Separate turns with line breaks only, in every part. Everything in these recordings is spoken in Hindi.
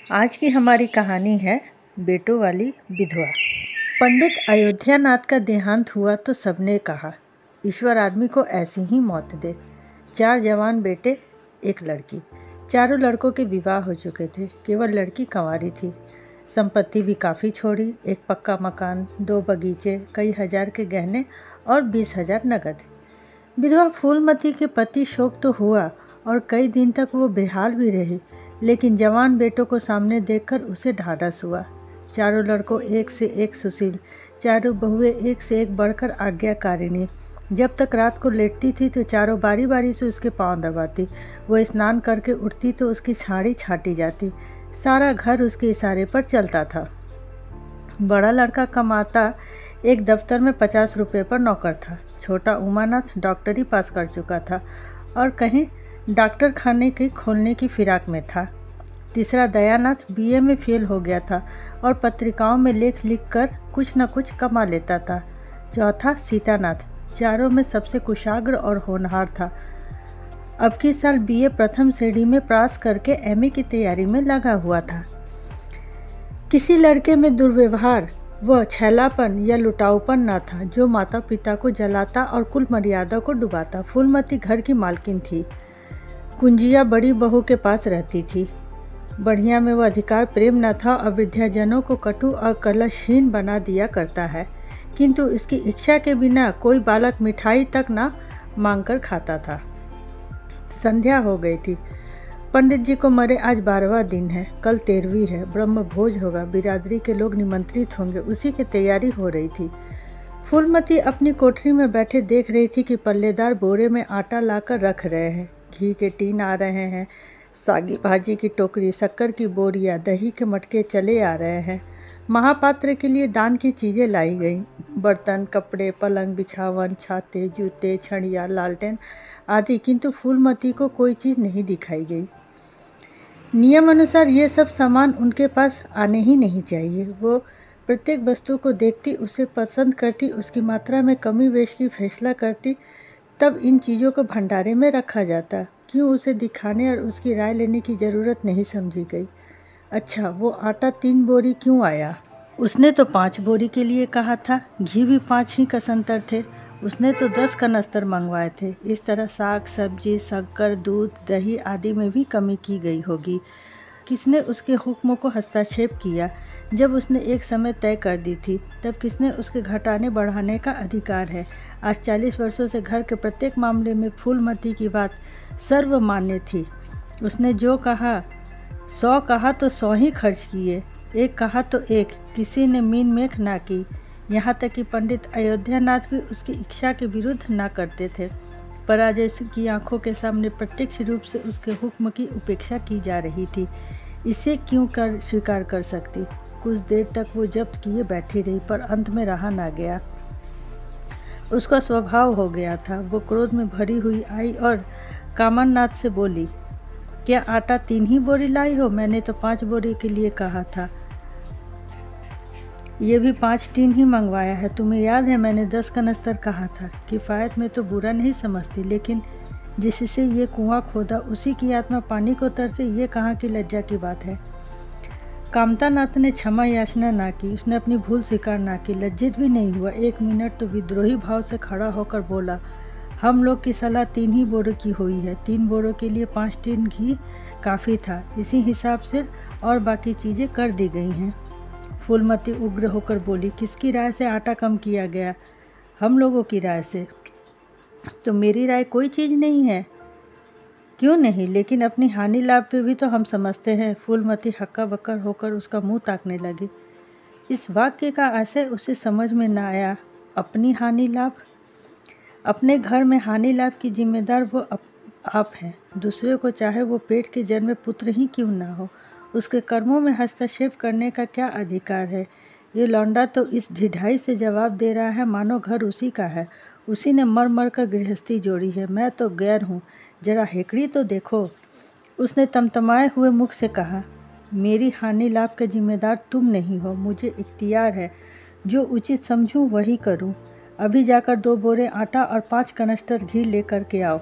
आज की हमारी कहानी है बेटों वाली विधवा। पंडित अयोध्यानाथ का देहांत हुआ तो सबने कहा, ईश्वर आदमी को ऐसी ही मौत दे। 4 जवान बेटे, 1 लड़की। चारों लड़कों के विवाह हो चुके थे, केवल लड़की कंवारी थी। संपत्ति भी काफ़ी छोड़ी, 1 पक्का मकान, 2 बगीचे, कई हजार के गहने और 20,000 नगद। विधवा फूलमती के पति शोक तो हुआ और कई दिन तक वो बेहाल भी रही, लेकिन जवान बेटों को सामने देखकर उसे ढाढ़स हुआ। चारों लड़कों एक से एक सुशील, चारों बहुएं एक से एक बढ़कर आज्ञाकारिणी। जब तक रात को लेटती थी तो चारों बारी बारी से उसके पांव दबाती। वो स्नान करके उठती तो उसकी छाड़ी छाटी जाती। सारा घर उसके इशारे पर चलता था। बड़ा लड़का कमाता एक दफ्तर में 50 रुपये पर नौकर था। छोटा उमानाथ डॉक्टरी पास कर चुका था और कहीं डॉक्टर खाने के खोलने की फिराक में था। तीसरा दयानाथ बीए में फेल हो गया था और पत्रिकाओं में लेख लिख कर कुछ न कुछ कमा लेता था। चौथा सीतानाथ चारों में सबसे कुशाग्र और होनहार था। अब की साल बीए प्रथम श्रेणी में पास करके एमए की तैयारी में लगा हुआ था। किसी लड़के में दुर्व्यवहार व छैलापन या लुटाऊपन न था जो माता पिता को जलाता और कुल मर्यादा को डुबाता। फूलमती घर की मालकिन थी। कुंजिया बड़ी बहू के पास रहती थी। बढ़िया में वह अधिकार प्रेम न था और वृद्धाजनों को कटु और कलशहीन बना दिया करता है, किंतु इसकी इच्छा के बिना कोई बालक मिठाई तक न मांगकर खाता था। संध्या हो गई थी। पंडित जी को मरे आज 12वां दिन है, कल 13वीं है। ब्रह्म भोज होगा, बिरादरी के लोग निमंत्रित होंगे, उसी की तैयारी हो रही थी। फूलमती अपनी कोठरी में बैठे देख रही थी कि पल्लेदार बोरे में आटा लाकर रख रहे हैं, घी के टीन आ रहे हैं, सागी भाजी की टोकरी, शक्कर की बोरियां, दही के मटके चले आ रहे हैं। महापात्र के लिए दान की चीज़ें लाई गई, बर्तन, कपड़े, पलंग, बिछावन, छाते, जूते, छड़िया, लालटेन आदि, किंतु फूलमती को कोई चीज़ नहीं दिखाई गई। नियम अनुसार ये सब सामान उनके पास आने ही नहीं चाहिए। वो प्रत्येक वस्तु को देखती, उसे पसंद करती, उसकी मात्रा में कमी बेश की फैसला करती, तब इन चीज़ों को भंडारे में रखा जाता। क्यों उसे दिखाने और उसकी राय लेने की ज़रूरत नहीं समझी गई। अच्छा, वो आटा 3 बोरी क्यों आया? उसने तो 5 बोरी के लिए कहा था। घी भी 5 ही कसंतर थे, उसने तो 10 कनस्तर मंगवाए थे। इस तरह साग सब्जी, शक्कर, दूध, दही आदि में भी कमी की गई होगी। किसने उसके हुक्म को हस्तक्षेप किया? जब उसने एक समय तय कर दी थी, तब किसने उसके घटाने बढ़ाने का अधिकार है? आज 40 वर्षों से घर के प्रत्येक मामले में फूलमती की बात सर्वमान्य थी। उसने जो कहा 100 कहा तो 100 ही खर्च किए, 1 कहा तो 1, किसी ने मीन मेख ना की। यहाँ तक कि पंडित अयोध्यानाथ भी उसकी इच्छा के विरुद्ध ना करते थे। पराजय की आंखों के सामने प्रत्यक्ष रूप से उसके हुक्म की उपेक्षा की जा रही थी। इसे क्यों कर स्वीकार कर सकती? कुछ देर तक वो जब्त किए बैठी रही, पर अंत में रहा ना गया। उसका स्वभाव हो गया था। वो क्रोध में भरी हुई आई और कामननाथ से बोली, क्या आटा 3 ही बोरी लाई हो? मैंने तो 5 बोरी के लिए कहा था। ये भी 5 टीन ही मंगवाया है। तुम्हें याद है मैंने 10 कनस्तर कहा था। किफ़ायत में तो बुरा नहीं समझती, लेकिन जिससे ये कुआं खोदा उसी की आत्मा पानी को तरसे, ये कहाँ की लज्जा की बात है। कामतानाथ ने क्षमा याचना ना की, उसने अपनी भूल स्वीकार ना की, लज्जित भी नहीं हुआ। 1 मिनट तो विद्रोही भाव से खड़ा होकर बोला, हम लोग की सलाह 3 ही बोरों की हुई है। 3 बोरों के लिए 5 टीन घी काफ़ी था, इसी हिसाब से और बाकी चीज़ें कर दी गई हैं। फूलमती उग्र होकर बोली, किसकी राय से आटा कम किया गया? हम लोगों की राय से। तो मेरी राय कोई चीज़ नहीं है? क्यों नहीं, लेकिन अपनी हानि लाभ पे भी तो हम समझते हैं। फूलमती हक्का बक्कर होकर उसका मुंह ताकने लगी। इस वाक्य का आशय उसे समझ में न आया। अपनी हानि लाभ? अपने घर में हानि लाभ की जिम्मेदार वो आप हैं। दूसरे को चाहे वो पेट के जन्मे पुत्र ही क्यों ना हो, उसके कर्मों में हस्तक्षेप करने का क्या अधिकार है? ये लौंडा तो इस ढिढाई से जवाब दे रहा है मानो घर उसी का है, उसी ने मर मर कर गृहस्थी जोड़ी है। मैं तो गैर हूँ, जरा हेकड़ी तो देखो। उसने तमतमाए हुए मुख से कहा, मेरी हानि लाभ का जिम्मेदार तुम नहीं हो। मुझे इख्तियार है, जो उचित समझूं वही करूं। अभी जाकर 2 बोरे आटा और 5 कनस्तर घी लेकर के आओ।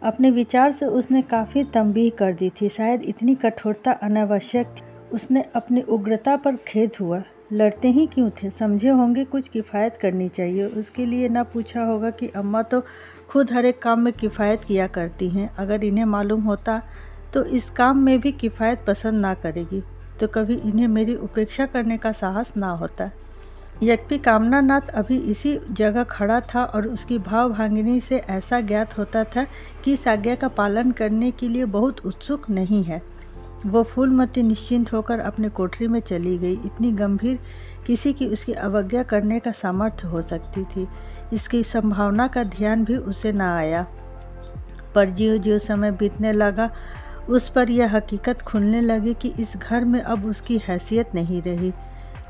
अपने विचार से उसने काफ़ी तंबीह कर दी थी। शायद इतनी कठोरता अनावश्यक थी। उसने अपनी उग्रता पर खेद हुआ। लड़ते ही क्यों थे? समझे होंगे कुछ किफ़ायत करनी चाहिए। उसके लिए ना पूछा होगा कि अम्मा तो खुद हर एक काम में किफ़ायत किया करती हैं। अगर इन्हें मालूम होता तो इस काम में भी किफ़ायत पसंद ना करेगी, तो कभी इन्हें मेरी उपेक्षा करने का साहस ना होता। यद्यपि कामनानाथ अभी इसी जगह खड़ा था और उसकी भावभंगिनी से ऐसा ज्ञात होता था कि इस आज्ञा का पालन करने के लिए बहुत उत्सुक नहीं है। वो फूलमती निश्चिंत होकर अपने कोठरी में चली गई। इतनी गंभीर किसी की उसकी अवज्ञा करने का सामर्थ्य हो सकती थी, इसकी संभावना का ध्यान भी उसे न आया। पर ज्यों-ज्यों समय बीतने लगा, उस पर यह हकीकत खुलने लगी कि इस घर में अब उसकी हैसियत नहीं रही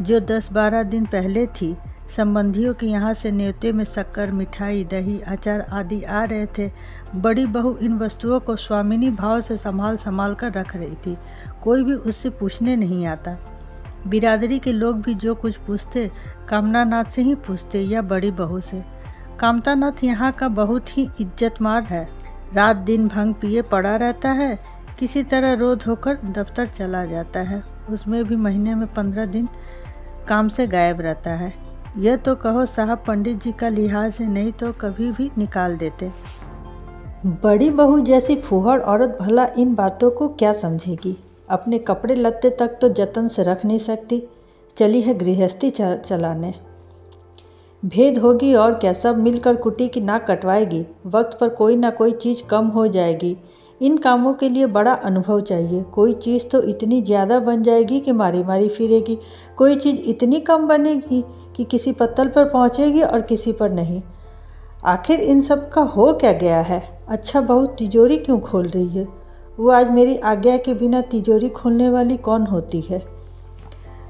जो 10-12 दिन पहले थी। संबंधियों के यहाँ से न्योते में शक्कर, मिठाई, दही, अचार आदि आ रहे थे। बड़ी बहू इन वस्तुओं को स्वामिनी भाव से संभाल कर रख रही थी। कोई भी उससे पूछने नहीं आता। बिरादरी के लोग भी जो कुछ पूछते कामनानाथ से ही पूछते या बड़ी बहू से। कामतानाथ यहाँ का बहुत ही इज्जतमार है। रात दिन भंग पिए पड़ा रहता है, किसी तरह रो धोकर दफ्तर चला जाता है। उसमें भी महीने में 15 दिन काम से गायब रहता है। यह तो कहो साहब पंडित जी का लिहाज है, नहीं तो कभी भी निकाल देते। बड़ी बहू जैसी फूहड़ औरत भला इन बातों को क्या समझेगी? अपने कपड़े लत्ते तक तो जतन से रख नहीं सकती, चली है गृहस्थी चलाने। भेद होगी और क्या, सब मिलकर कुटी की नाक कटवाएगी। वक्त पर कोई ना कोई चीज़ कम हो जाएगी। इन कामों के लिए बड़ा अनुभव चाहिए। कोई चीज़ तो इतनी ज़्यादा बन जाएगी कि मारी मारी फिरेगी, कोई चीज़ इतनी कम बनेगी कि किसी पत्तल पर पहुंचेगी और किसी पर नहीं। आखिर इन सब का हो क्या गया है? अच्छा बहू तिजोरी क्यों खोल रही है? वो आज मेरी आज्ञा के बिना तिजोरी खोलने वाली कौन होती है?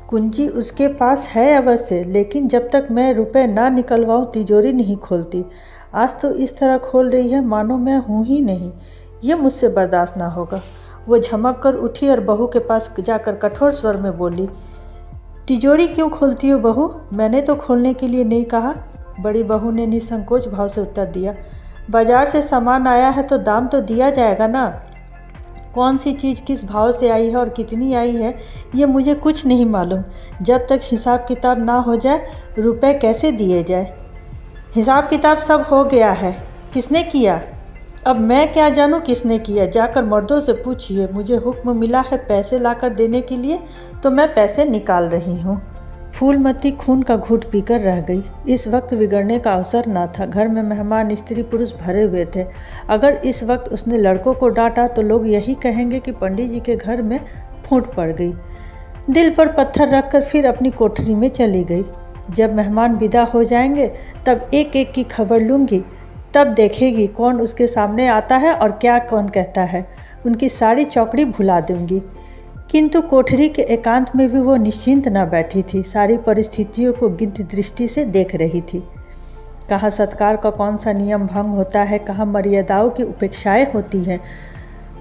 कुंजी उसके पास है अवश्य, लेकिन जब तक मैं रुपए ना निकलवाऊं तिजोरी नहीं खोलती। आज तो इस तरह खोल रही है मानो मैं हूँ ही नहीं। ये मुझसे बर्दाश्त ना होगा। वो झमक कर उठी और बहू के पास जाकर कठोर स्वर में बोली, तिजोरी क्यों खोलती हो बहू? मैंने तो खोलने के लिए नहीं कहा। बड़ी बहू ने निसंकोच भाव से उत्तर दिया, बाजार से सामान आया है तो दाम तो दिया जाएगा ना। कौन सी चीज़ किस भाव से आई है और कितनी आई है ये मुझे कुछ नहीं मालूम। जब तक हिसाब किताब ना हो जाए रुपए कैसे दिए जाए? हिसाब किताब सब हो गया है। किसने किया? अब मैं क्या जानूं किसने किया? जाकर मर्दों से पूछिए। मुझे हुक्म मिला है पैसे लाकर देने के लिए, तो मैं पैसे निकाल रही हूँ। फूलमती खून का घूंट पीकर रह गई। इस वक्त बिगड़ने का अवसर न था। घर में मेहमान स्त्री पुरुष भरे हुए थे। अगर इस वक्त उसने लड़कों को डांटा तो लोग यही कहेंगे कि पंडित जी के घर में फूट पड़ गई। दिल पर पत्थर रखकर फिर अपनी कोठरी में चली गई। जब मेहमान विदा हो जाएंगे तब एक एक की खबर लूँगी, तब देखेगी कौन उसके सामने आता है और क्या कौन कहता है। उनकी सारी चौकड़ी भुला दूंगी। किंतु कोठरी के एकांत में भी वो निश्चिंत न बैठी थी। सारी परिस्थितियों को गिद्ध दृष्टि से देख रही थी। कहाँ सत्कार का कौन सा नियम भंग होता है, कहाँ मर्यादाओं की उपेक्षाएं होती हैं।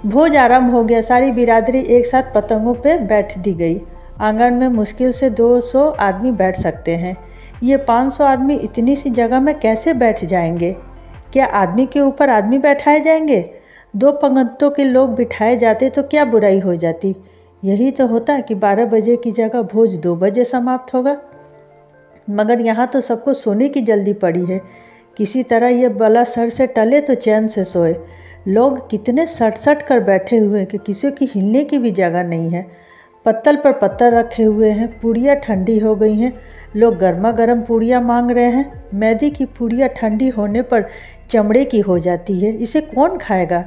भोज आरंभ हो गया। सारी बिरादरी एक साथ पतंगों पे बैठ दी गई। आंगन में मुश्किल से 200 आदमी बैठ सकते हैं। ये 500 आदमी इतनी सी जगह में कैसे बैठ जाएंगे? क्या आदमी के ऊपर आदमी बैठाए जाएंगे? 2 पंगतों के लोग बिठाए जाते तो क्या बुराई हो जाती? यही तो होता कि 12 बजे की जगह भोज 2 बजे समाप्त होगा। मगर यहाँ तो सबको सोने की जल्दी पड़ी है। किसी तरह ये बला सर से टले तो चैन से सोए। लोग कितने सट कर बैठे हुए कि किसी की हिलने की भी जगह नहीं है। पत्तल पर पत्थर रखे हुए हैं। पूड़ियाँ ठंडी हो गई हैं। लोग गर्मा गर्म पूड़ियाँ मांग रहे हैं। मैदे की पूड़ियाँ ठंडी होने पर चमड़े की हो जाती है। इसे कौन खाएगा?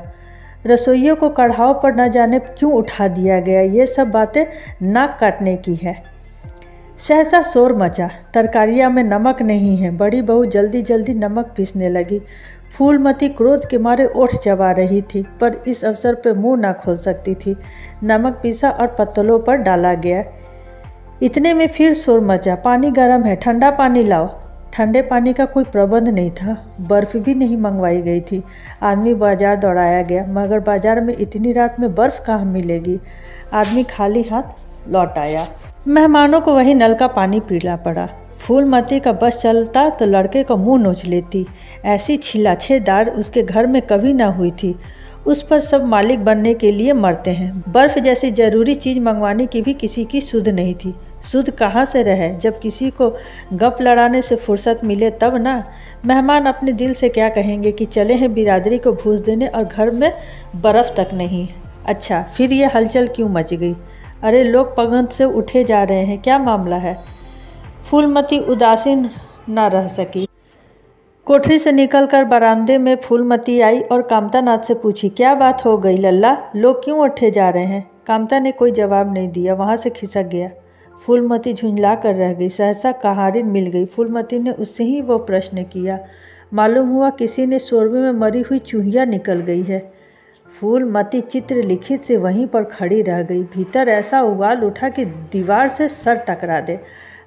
रसोइयों को कढ़ाव पर न जाने क्यों उठा दिया गया। ये सब बातें नाक काटने की है। सहसा शोर मचा। तरकारियाँ में नमक नहीं है। बड़ी बहू जल्दी जल्दी नमक पीसने लगी। फूलमती क्रोध के मारे ओठ चबा रही थी, पर इस अवसर पर मुंह ना खोल सकती थी। नमक पीसा और पत्तलों पर डाला गया। इतने में फिर शोर मचा, पानी गर्म है, ठंडा पानी लाओ। ठंडे पानी का कोई प्रबंध नहीं था। बर्फ़ भी नहीं मंगवाई गई थी। आदमी बाजार दौड़ाया गया, मगर बाजार में इतनी रात में बर्फ़ कहाँ मिलेगी। आदमी खाली हाथ लौट आया। मेहमानों को वही नल का पानी पीना पड़ा। फूलमती का बस चलता तो लड़के का मुंह नोच लेती। ऐसी छिलाछेदार उसके घर में कभी ना हुई थी। उस पर सब मालिक बनने के लिए मरते हैं। बर्फ जैसी जरूरी चीज़ मंगवाने की भी किसी की सुध नहीं थी। सुध कहाँ से रहे, जब किसी को गप लड़ाने से फुर्सत मिले तब ना। मेहमान अपने दिल से क्या कहेंगे कि चले हैं बिरादरी को भूस देने और घर में बर्फ़ तक नहीं। अच्छा, फिर ये हलचल क्यों मच गई? अरे लोग पगंध से उठे जा रहे हैं, क्या मामला है? फूलमती उदासीन न रह सकी। कोठरी से निकलकर बरामदे में फूलमती आई और कामता नाथ से पूछी, क्या बात हो गई लल्ला, लोग क्यों उठे जा रहे हैं? कामता ने कोई जवाब नहीं दिया, वहाँ से खिसक गया। फूलमती झुंझला कर रह गई। सहसा कहारिन मिल गई। फूलमती ने उससे ही वो प्रश्न किया। मालूम हुआ किसी ने शोरबे में मरी हुई चूहिया निकल गई है। फूलमती चित्र लिखित से वहीं पर खड़ी रह गई। भीतर ऐसा उबाल उठा कि दीवार से सर टकरा दे।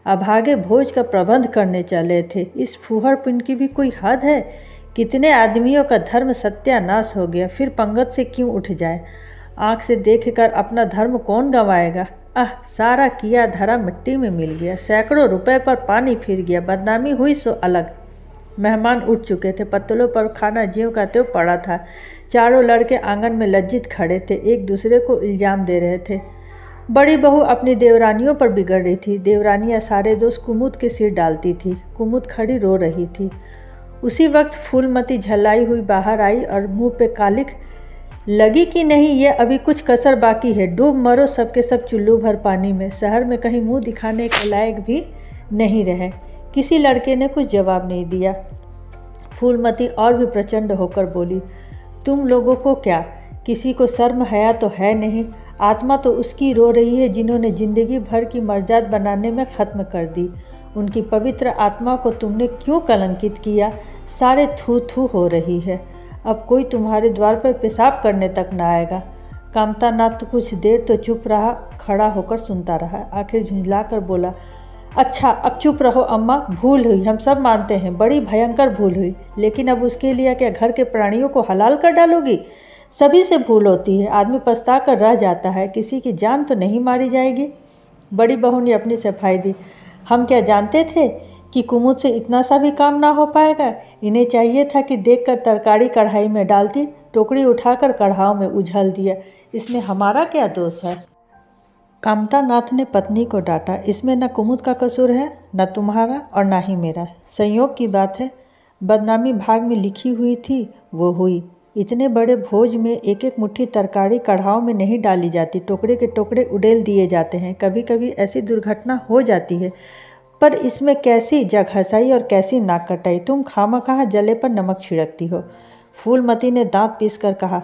अभागे भोज का प्रबंध करने चले थे। इस फूहड़पन की भी कोई हद है? कितने आदमियों का धर्म सत्यानाश हो गया, फिर पंगत से क्यों उठ जाए? आँख से देखकर अपना धर्म कौन गंवाएगा? सारा किया धरा मिट्टी में मिल गया। सैकड़ों रुपए पर पानी फिर गया। बदनामी हुई सो अलग। मेहमान उठ चुके थे। पत्तलों पर खाना ज्यों का त्यों पड़ा था। चारों लड़के आंगन में लज्जित खड़े थे, एक दूसरे को इल्ज़ाम दे रहे थे। बड़ी बहू अपनी देवरानियों पर बिगड़ रही थी। देवरानियाँ सारे दोस्त कुमुद के सिर डालती थी। कुमुद खड़ी रो रही थी। उसी वक्त फूलमती झल्लाई हुई बाहर आई और मुंह पे कालिख लगी कि नहीं, ये अभी कुछ कसर बाकी है। डूब मरो सबके सब चुल्लू भर पानी में। शहर में कहीं मुंह दिखाने के लायक भी नहीं रहे। किसी लड़के ने कुछ जवाब नहीं दिया। फूलमती और भी प्रचंड होकर बोली, तुम लोगों को क्या, किसी को शर्म हया तो है नहीं? आत्मा तो उसकी रो रही है जिन्होंने ज़िंदगी भर की मर्जाद बनाने में ख़त्म कर दी। उनकी पवित्र आत्मा को तुमने क्यों कलंकित किया? सारे थू थू हो रही है। अब कोई तुम्हारे द्वार पर पेशाब करने तक न आएगा। कामता नाथ तो कुछ देर तो चुप रहा, खड़ा होकर सुनता रहा। आखिर झुंझला कर बोला, अच्छा अब चुप रहो अम्मा, भूल हुई, हम सब मानते हैं, बड़ी भयंकर भूल हुई। लेकिन अब उसके लिए क्या घर के प्राणियों को हलाल कर डालोगी? सभी से भूल होती है, आदमी पछता कर रह जाता है, किसी की जान तो नहीं मारी जाएगी। बड़ी बहू ने अपनी सफाई दी, हम क्या जानते थे कि कुमुद से इतना सा भी काम ना हो पाएगा? इन्हें चाहिए था कि देखकर तरकारी कढ़ाई में डालती, टोकरी उठाकर कढ़ाव में उझल दिया। इसमें हमारा क्या दोष है? कामता नाथ ने पत्नी को डांटा, इसमें न कुमुद का कसूर है, न तुम्हारा और न ही मेरा। संयोग की बात है, बदनामी भाग में लिखी हुई थी वो हुई। इतने बड़े भोज में एक एक मुट्ठी तरकारी कढ़ाव में नहीं डाली जाती, टुकड़े के टुकड़े उड़ेल दिए जाते हैं। कभी कभी ऐसी दुर्घटना हो जाती है, पर इसमें कैसी जग हंसाई और कैसी नाक कटाई। तुम खामखा जले पर नमक छिड़कती हो। फूलमती ने दांत पीस कर कहा,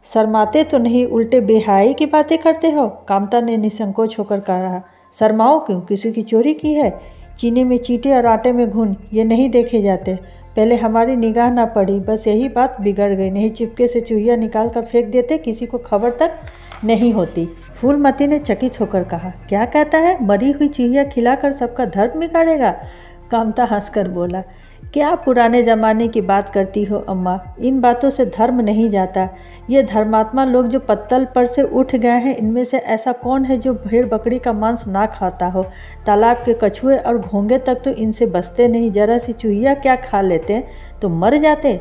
शर्माते तो नहीं, उल्टे बेहाई की बातें करते हो। कामता ने निसंकोच होकर कहा, शर्माओ क्यों, किसी की चोरी की है? चीनी में चींटे और आटे में घुन ये नहीं देखे जाते। पहले हमारी निगाह ना पड़ी, बस यही बात बिगड़ गई। नहीं चिपके से चूहिया निकाल कर फेंक देते, किसी को खबर तक नहीं होती। फूलमती ने चकित होकर कहा, क्या कहता है, मरी हुई चूहिया खिलाकर सबका धर्म बिगाड़ेगा? कामता हंसकर बोला, क्या पुराने ज़माने की बात करती हो अम्मा, इन बातों से धर्म नहीं जाता। ये धर्मात्मा लोग जो पत्तल पर से उठ गए हैं, इनमें से ऐसा कौन है जो भेड़ बकरी का मांस ना खाता हो? तालाब के कछुए और घोंगे तक तो इनसे बचते नहीं, जरा सी चूहिया क्या खा लेते तो मर जाते।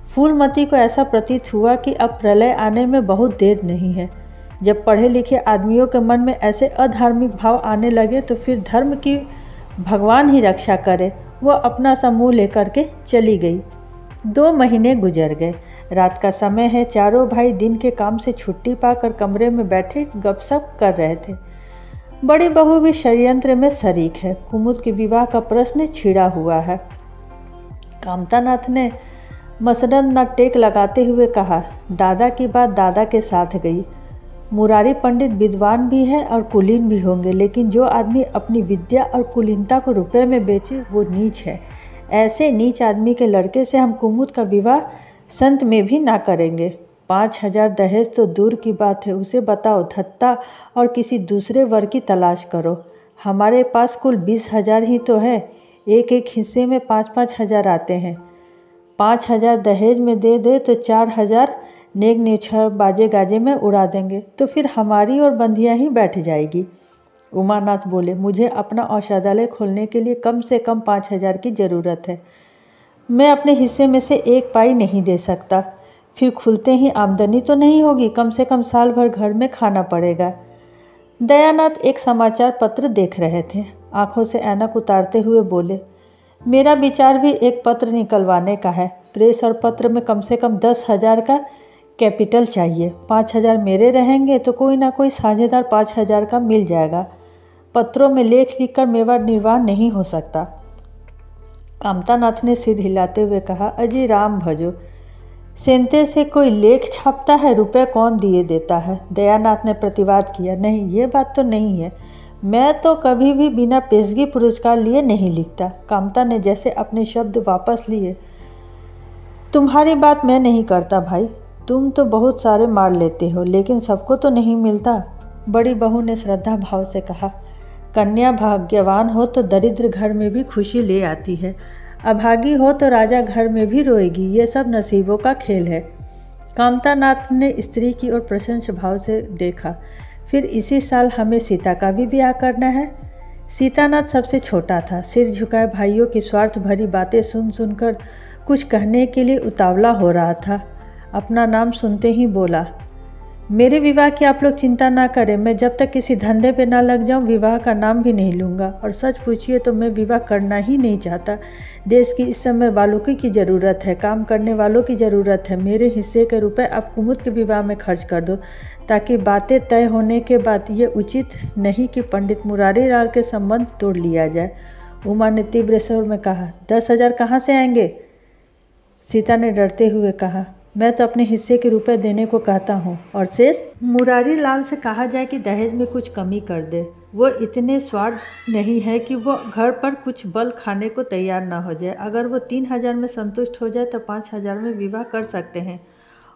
फूलमती को ऐसा प्रतीत हुआ कि अब प्रलय आने में बहुत देर नहीं है। जब पढ़े लिखे आदमियों के मन में ऐसे अधार्मिक भाव आने लगे तो फिर धर्म की भगवान ही रक्षा करे। वह अपना सा मुँह लेकर के चली गई। 2 महीने गुजर गए। रात का समय है। चारों भाई दिन के काम से छुट्टी पाकर कमरे में बैठे गपशप कर रहे थे। बड़ी बहू भी षड्यंत्र में शरीक है। कुमुद के विवाह का प्रश्न छिड़ा हुआ है। कामता नाथ ने मसनद न टेक लगाते हुए कहा, दादा की बात दादा के साथ गई। मुरारी पंडित विद्वान भी है और कुलीन भी होंगे, लेकिन जो आदमी अपनी विद्या और कुलीनता को रुपए में बेचे वो नीच है। ऐसे नीच आदमी के लड़के से हम कुमुद का विवाह संत में भी ना करेंगे। 5,000 दहेज तो दूर की बात है, उसे बताओ धत्ता और किसी दूसरे वर की तलाश करो। हमारे पास कुल 20,000 ही तो है, एक एक हिस्से में 5-5 हज़ार आते हैं। 5,000 दहेज में दे दे तो 4,000 नेक न्योछावर बाजे गाजे में उड़ा देंगे, तो फिर हमारी और बंधियाँ ही बैठ जाएगी। उमानाथ बोले, मुझे अपना औषधालय खोलने के लिए कम से कम 5,000 की ज़रूरत है। मैं अपने हिस्से में से 1 पाई नहीं दे सकता। फिर खुलते ही आमदनी तो नहीं होगी, कम से कम साल भर घर में खाना पड़ेगा। दयानाथ एक समाचार पत्र देख रहे थे। आंखों से ऐनक उतारते हुए बोले, मेरा विचार भी एक पत्र निकलवाने का है। प्रेस और पत्र में कम से कम 10,000 का कैपिटल चाहिए। 5,000 मेरे रहेंगे तो कोई ना कोई साझेदार 5,000 का मिल जाएगा। पत्रों में लेख लिखकर मेरा निर्वाह नहीं हो सकता। कामतानाथ ने सिर हिलाते हुए कहा, अजी राम भजो, सेंते से कोई लेख छापता है, रुपए कौन दिए देता है? दयानाथ ने प्रतिवाद किया, नहीं, ये बात तो नहीं है। मैं तो कभी भी बिना पेशगी पुरस्कार लिए नहीं लिखता। कामता ने जैसे अपने शब्द वापस लिए, तुम्हारी बात मैं नहीं करता भाई, तुम तो बहुत सारे मार लेते हो, लेकिन सबको तो नहीं मिलता। बड़ी बहू ने श्रद्धा भाव से कहा, कन्या भाग्यवान हो तो दरिद्र घर में भी खुशी ले आती है, अभागी हो तो राजा घर में भी रोएगी, ये सब नसीबों का खेल है। कामतानाथ ने स्त्री की ओर प्रशंस भाव से देखा। फिर इसी साल हमें सीता का भी ब्याह करना है। सीतानाथ सबसे छोटा था। सिर झुकाए भाइयों की स्वार्थ भरी बातें सुन सुनकर कुछ कहने के लिए उतावला हो रहा था। अपना नाम सुनते ही बोला, मेरे विवाह की आप लोग चिंता ना करें, मैं जब तक किसी धंधे पे ना लग जाऊं विवाह का नाम भी नहीं लूँगा। और सच पूछिए तो मैं विवाह करना ही नहीं चाहता। देश की इस समय बालकों की ज़रूरत है, काम करने वालों की ज़रूरत है। मेरे हिस्से के रुपए आप कुमुद के विवाह में खर्च कर दो, ताकि बातें तय होने के बाद ये उचित नहीं कि पंडित मुरारी लाल के संबंध तोड़ लिया जाए। उमा ने तीव्र स्वर में कहा, 10,000 कहाँ से आएंगे? सीता ने डरते हुए कहा, मैं तो अपने हिस्से के रुपए देने को कहता हूँ, और शेष मुरारी लाल से कहा जाए कि दहेज में कुछ कमी कर दे। वो इतने स्वार्थ नहीं है कि वो घर पर कुछ बल खाने को तैयार ना हो जाए। अगर वो 3,000 में संतुष्ट हो जाए तो 5,000 में विवाह कर सकते हैं।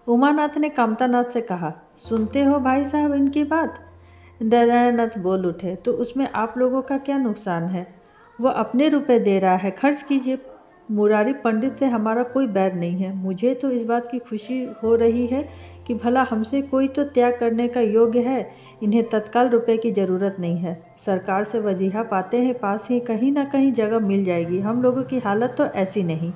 उमानाथ ने कामतानाथ से कहा, सुनते हो भाई साहब इनकी बात? दयानाथ बोल उठे, तो उसमें आप लोगों का क्या नुकसान है? वो अपने रुपए दे रहा है, खर्च कीजिए। मुरारी पंडित से हमारा कोई बैर नहीं है। मुझे तो इस बात की खुशी हो रही है कि भला हमसे कोई तो त्याग करने का योग्य है। इन्हें तत्काल रुपए की ज़रूरत नहीं है। सरकार से वजीहा पाते हैं, पास ही कहीं ना कहीं जगह मिल जाएगी। हम लोगों की हालत तो ऐसी नहीं।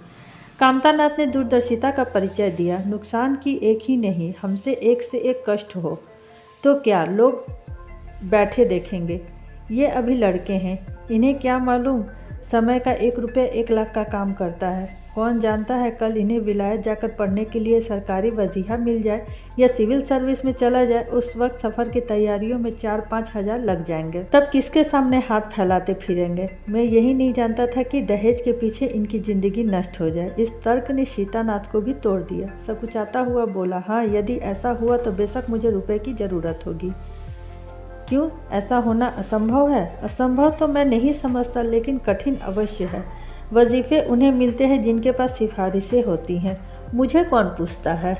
कामतानाथ ने दूरदर्शिता का परिचय दिया। नुकसान की एक ही नहीं, हमसे एक से एक कष्ट हो तो क्या लोग बैठे देखेंगे? ये अभी लड़के हैं, इन्हें क्या मालूम समय का 1 रुपये 1 लाख का काम करता है। कौन जानता है कल इन्हें विलायत जाकर पढ़ने के लिए सरकारी वजीहा मिल जाए या सिविल सर्विस में चला जाए। उस वक्त सफ़र की तैयारियों में 4-5 हज़ार लग जाएंगे। तब किसके सामने हाथ फैलाते फिरेंगे? मैं यही नहीं जानता था कि दहेज के पीछे इनकी ज़िंदगी नष्ट हो जाए। इस तर्क ने सीतानाथ को भी तोड़ दिया। सकुचाता हुआ बोला, हाँ, यदि ऐसा हुआ तो बेशक मुझे रुपये की ज़रूरत होगी। क्यों, ऐसा होना असंभव है? असंभव तो मैं नहीं समझता, लेकिन कठिन अवश्य है। वजीफ़े उन्हें मिलते हैं जिनके पास सिफारिशें होती हैं। मुझे कौन पूछता है?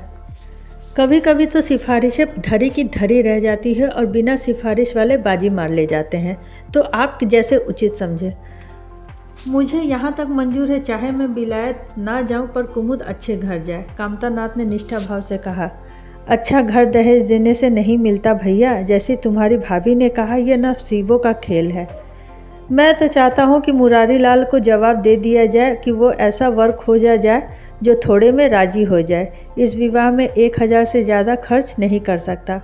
कभी कभी तो सिफारिशें धरी की धरी रह जाती है और बिना सिफारिश वाले बाजी मार ले जाते हैं। तो आप जैसे उचित समझे। मुझे यहाँ तक मंजूर है, चाहे मैं विलायत ना जाऊँ पर कुमुद अच्छे घर जाए। कामतानाथ ने निष्ठा भाव से कहा, अच्छा घर दहेज देने से नहीं मिलता भैया। जैसी तुम्हारी भाभी ने कहा, यह नसीबों का खेल है। मैं तो चाहता हूँ कि मुरारी लाल को जवाब दे दिया जाए कि वो ऐसा वर खोजा जाए जो थोड़े में राजी हो जाए। इस विवाह में 1,000 से ज़्यादा खर्च नहीं कर सकता।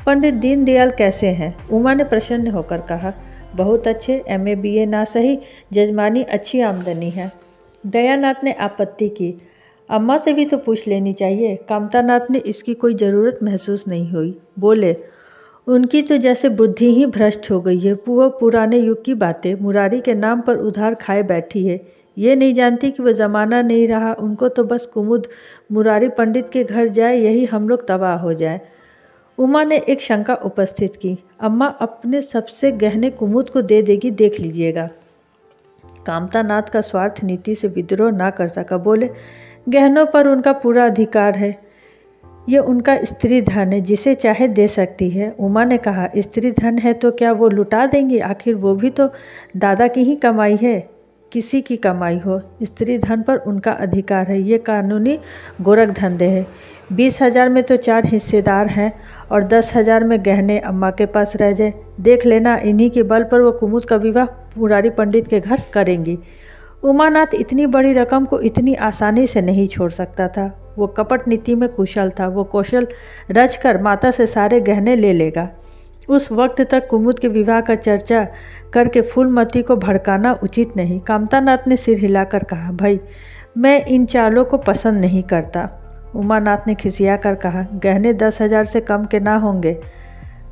पंडित दीनदयाल कैसे हैं? उमा ने प्रसन्न होकर कहा, बहुत अच्छे, MA BA ना सही, जजमानी अच्छी आमदनी है। दयानाथ ने आपत्ति की, अम्मा से भी तो पूछ लेनी चाहिए। कामतानाथ ने इसकी कोई ज़रूरत महसूस नहीं हुई। बोले, उनकी तो जैसे बुद्धि ही भ्रष्ट हो गई है। वो पुराने युग की बातें मुरारी के नाम पर उधार खाए बैठी है। ये नहीं जानती कि वो ज़माना नहीं रहा। उनको तो बस कुमुद मुरारी पंडित के घर जाए, यही हम लोग तबाह हो जाए। उमा ने एक शंका उपस्थित की, अम्मा अपने सबसे गहने कुमुद को दे देगी, देख लीजिएगा। कामतानाथ का स्वार्थ नीति से विद्रोह ना कर सका। बोले, गहनों पर उनका पूरा अधिकार है। ये उनका स्त्री धन है, जिसे चाहे दे सकती है। उमा ने कहा, स्त्री धन है तो क्या वो लुटा देंगी? आखिर वो भी तो दादा की ही कमाई है। किसी की कमाई हो, स्त्री धन पर उनका अधिकार है। ये कानूनी गोरख धंधे है। 20,000 में तो 4 हिस्सेदार हैं और 10,000 में गहने अम्मा के पास रह जाए। देख लेना, इन्हीं के बल पर वो कुमुद का विवाह मुरारी पंडित के घर करेंगी। उमानाथ इतनी बड़ी रकम को इतनी आसानी से नहीं छोड़ सकता था। वो कपट नीति में कुशल था। वो कौशल रचकर माता से सारे गहने ले लेगा। उस वक्त तक कुमुद के विवाह का चर्चा करके फूलमती को भड़काना उचित नहीं। कामतानाथ ने सिर हिलाकर कहा, भाई मैं इन चालों को पसंद नहीं करता। उमानाथ ने खिसिया कर कहा, गहने 10,000 से कम के ना होंगे।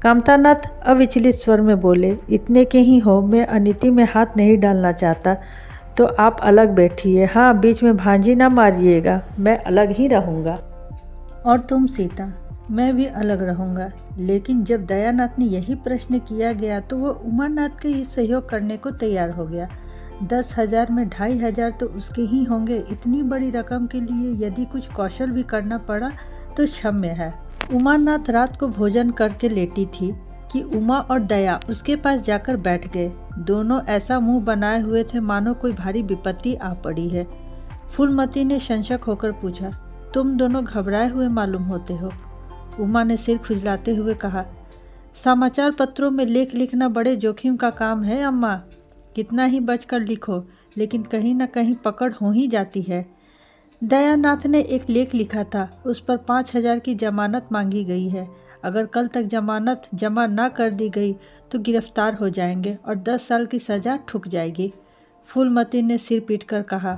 कामतानाथ अविचलित स्वर में बोले, इतने के ही हो, मैं अनिति में हाथ नहीं डालना चाहता, तो आप अलग बैठिए। हाँ, बीच में भांजी ना मारिएगा, मैं अलग ही रहूँगा। और तुम सीता? मैं भी अलग रहूँगा। लेकिन जब दयानाथ ने यही प्रश्न किया गया तो वो उमानाथ के ही सहयोग करने को तैयार हो गया। 10,000 में 2,500 तो उसके ही होंगे। इतनी बड़ी रकम के लिए यदि कुछ कौशल भी करना पड़ा तो क्षम्य है। उमानाथ रात को भोजन करके लेटी थी कि उमा और दया उसके पास जाकर बैठ गए। दोनों ऐसा मुंह बनाए हुए थे मानो कोई भारी विपत्ति आ पड़ी है। फूलमती ने संशय होकर पूछा, तुम दोनों घबराए हुए मालूम होते हो। उमा ने सिर खुजलाते हुए कहा, समाचार पत्रों में लेख लिखना बड़े जोखिम का काम है अम्मा। कितना ही बचकर लिखो, लेकिन कहीं न कहीं पकड़ हो ही जाती है। दयानाथ ने एक लेख लिखा था, उस पर 5,000 की जमानत मांगी गई है। अगर कल तक जमानत जमा ना कर दी गई तो गिरफ्तार हो जाएंगे और 10 साल की सज़ा ठुक जाएगी। फूलमती ने सिर पीट कर कहा,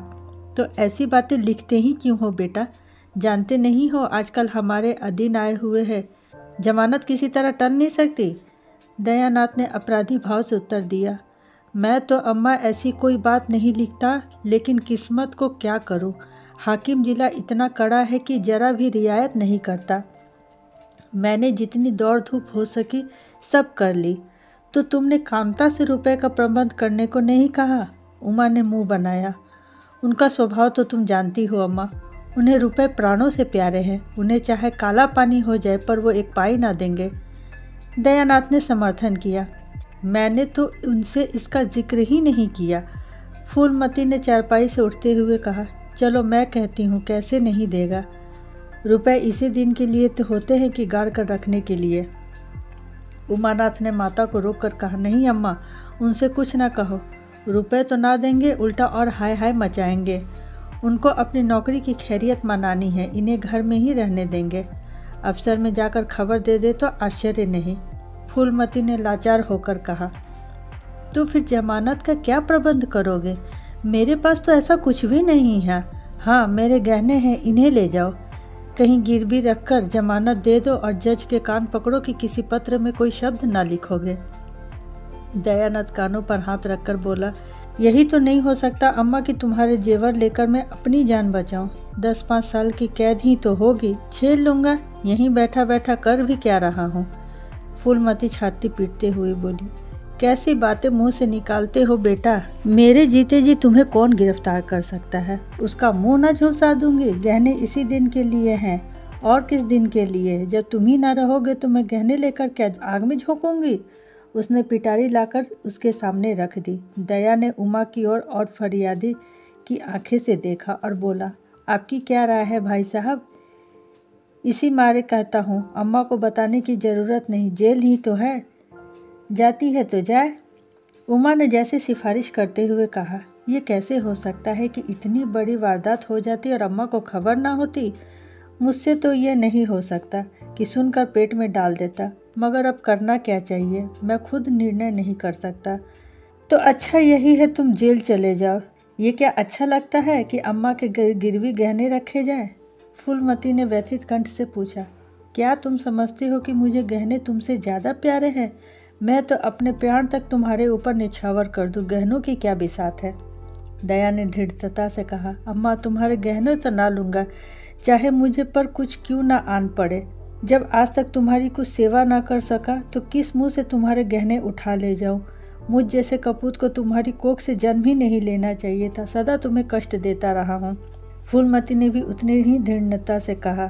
तो ऐसी बातें लिखते ही क्यों हो बेटा? जानते नहीं हो आजकल हमारे अधीन आए हुए हैं, जमानत किसी तरह टल नहीं सकती। दयानाथ ने अपराधी भाव से उत्तर दिया, मैं तो अम्मा ऐसी कोई बात नहीं लिखता, लेकिन किस्मत को क्या करूं। हाकिम जिला इतना कड़ा है कि जरा भी रियायत नहीं करता। मैंने जितनी दौड़ धूप हो सकी सब कर ली। तो तुमने कामता से रुपए का प्रबंध करने को नहीं कहा? उमा ने मुंह बनाया। उनका स्वभाव तो तुम जानती हो अम्मा, उन्हें रुपए प्राणों से प्यारे हैं। उन्हें चाहे काला पानी हो जाए पर वो एक पाई ना देंगे। दयानाथ ने समर्थन किया, मैंने तो उनसे इसका जिक्र ही नहीं किया। फूलमती ने चारपाई से उठते हुए कहा, चलो मैं कहती हूँ, कैसे नहीं देगा। रुपए इसी दिन के लिए तो होते हैं कि गाड़ कर रखने के लिए। उमानाथ ने माता को रोक कर कहा, नहीं अम्मा, उनसे कुछ ना कहो। रुपए तो ना देंगे, उल्टा और हाय हाय मचाएंगे। उनको अपनी नौकरी की खैरियत मनानी है, इन्हें घर में ही रहने देंगे। अफसर में जाकर खबर दे दे तो आश्चर्य नहीं। फूलमती ने लाचार होकर कहा, तो फिर जमानत का क्या प्रबंध करोगे? मेरे पास तो ऐसा कुछ भी नहीं है। हाँ, मेरे गहने हैं, इन्हें ले जाओ। कहीं गिरवी रखकर जमानत दे दो और जज के कान पकड़ो कि किसी पत्र में कोई शब्द ना लिखोगे। दयानाथ कानों पर हाथ रखकर बोला, यही तो नहीं हो सकता अम्मा कि तुम्हारे जेवर लेकर मैं अपनी जान बचाऊं। 10-5 साल की कैद ही तो होगी, झेल लूँगा। यहीं बैठा बैठा कर भी क्या रहा हूँ। फूलमती छाती पीटते हुए बोली, कैसी बातें मुंह से निकालते हो बेटा। मेरे जीते जी तुम्हें कौन गिरफ्तार कर सकता है? उसका मुंह ना झुलसा दूंगी। गहने इसी दिन के लिए हैं, और किस दिन के लिए? जब तुम ही ना रहोगे तो मैं गहने लेकर क्या आग में झोंकूंगी? उसने पिटारी लाकर उसके सामने रख दी। दया ने उमा की ओर और फरियादी की आंखें से देखा और बोला, आपकी क्या राय है भाई साहब? इसी मारे कहता हूँ, अम्मा को बताने की ज़रूरत नहीं, जेल ही तो है। जाती है तो जाए। उमा ने जैसे सिफारिश करते हुए कहा, ये कैसे हो सकता है कि इतनी बड़ी वारदात हो जाती और अम्मा को खबर ना होती? मुझसे तो ये नहीं हो सकता कि सुनकर पेट में डाल देता, मगर अब करना क्या चाहिए? मैं खुद निर्णय नहीं कर सकता। तो अच्छा यही है तुम जेल चले जाओ। ये क्या अच्छा लगता है कि अम्मा के गिरवी गहने रखे जाएं? फूलमती ने व्यथित कंठ से पूछा, क्या तुम समझती हो कि मुझे गहने तुमसे ज़्यादा प्यारे हैं? मैं तो अपने प्राण तक तुम्हारे ऊपर निछावर कर दूं, गहनों की क्या बिसात है। दया ने दृढ़ता से कहा, अम्मा तुम्हारे गहने तो ना लूँगा, चाहे मुझे पर कुछ क्यों ना आन पड़े। जब आज तक तुम्हारी कुछ सेवा ना कर सका तो किस मुँह से तुम्हारे गहने उठा ले जाऊँ? मुझ जैसे कपूत को तुम्हारी कोख से जन्म ही नहीं लेना चाहिए था। सदा तुम्हें कष्ट देता रहा हूँ। फूलमती ने भी उतनी ही दृढ़ता से कहा,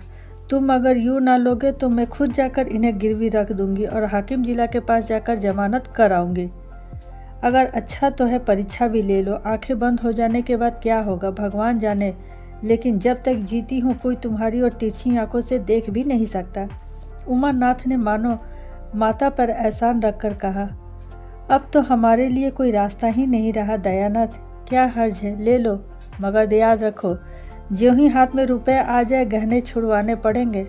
तुम अगर यूँ ना लोगे तो मैं खुद जाकर इन्हें गिरवी रख दूंगी और हाकिम जिला के पास जाकर जमानत कराऊंगी। अगर अच्छा तो है परीक्षा भी ले लो। आंखें बंद हो जाने के बाद क्या होगा भगवान जाने, लेकिन जब तक जीती हूँ कोई तुम्हारी और तिरछी आंखों से देख भी नहीं सकता। उमानाथ ने मानो माता पर एहसान रखकर कहा, अब तो हमारे लिए कोई रास्ता ही नहीं रहा दयानाथ। क्या हर्ज है, ले लो, मगर याद रखो ज्यों ही हाथ में रुपए आ जाए गहने छुड़वाने पड़ेंगे।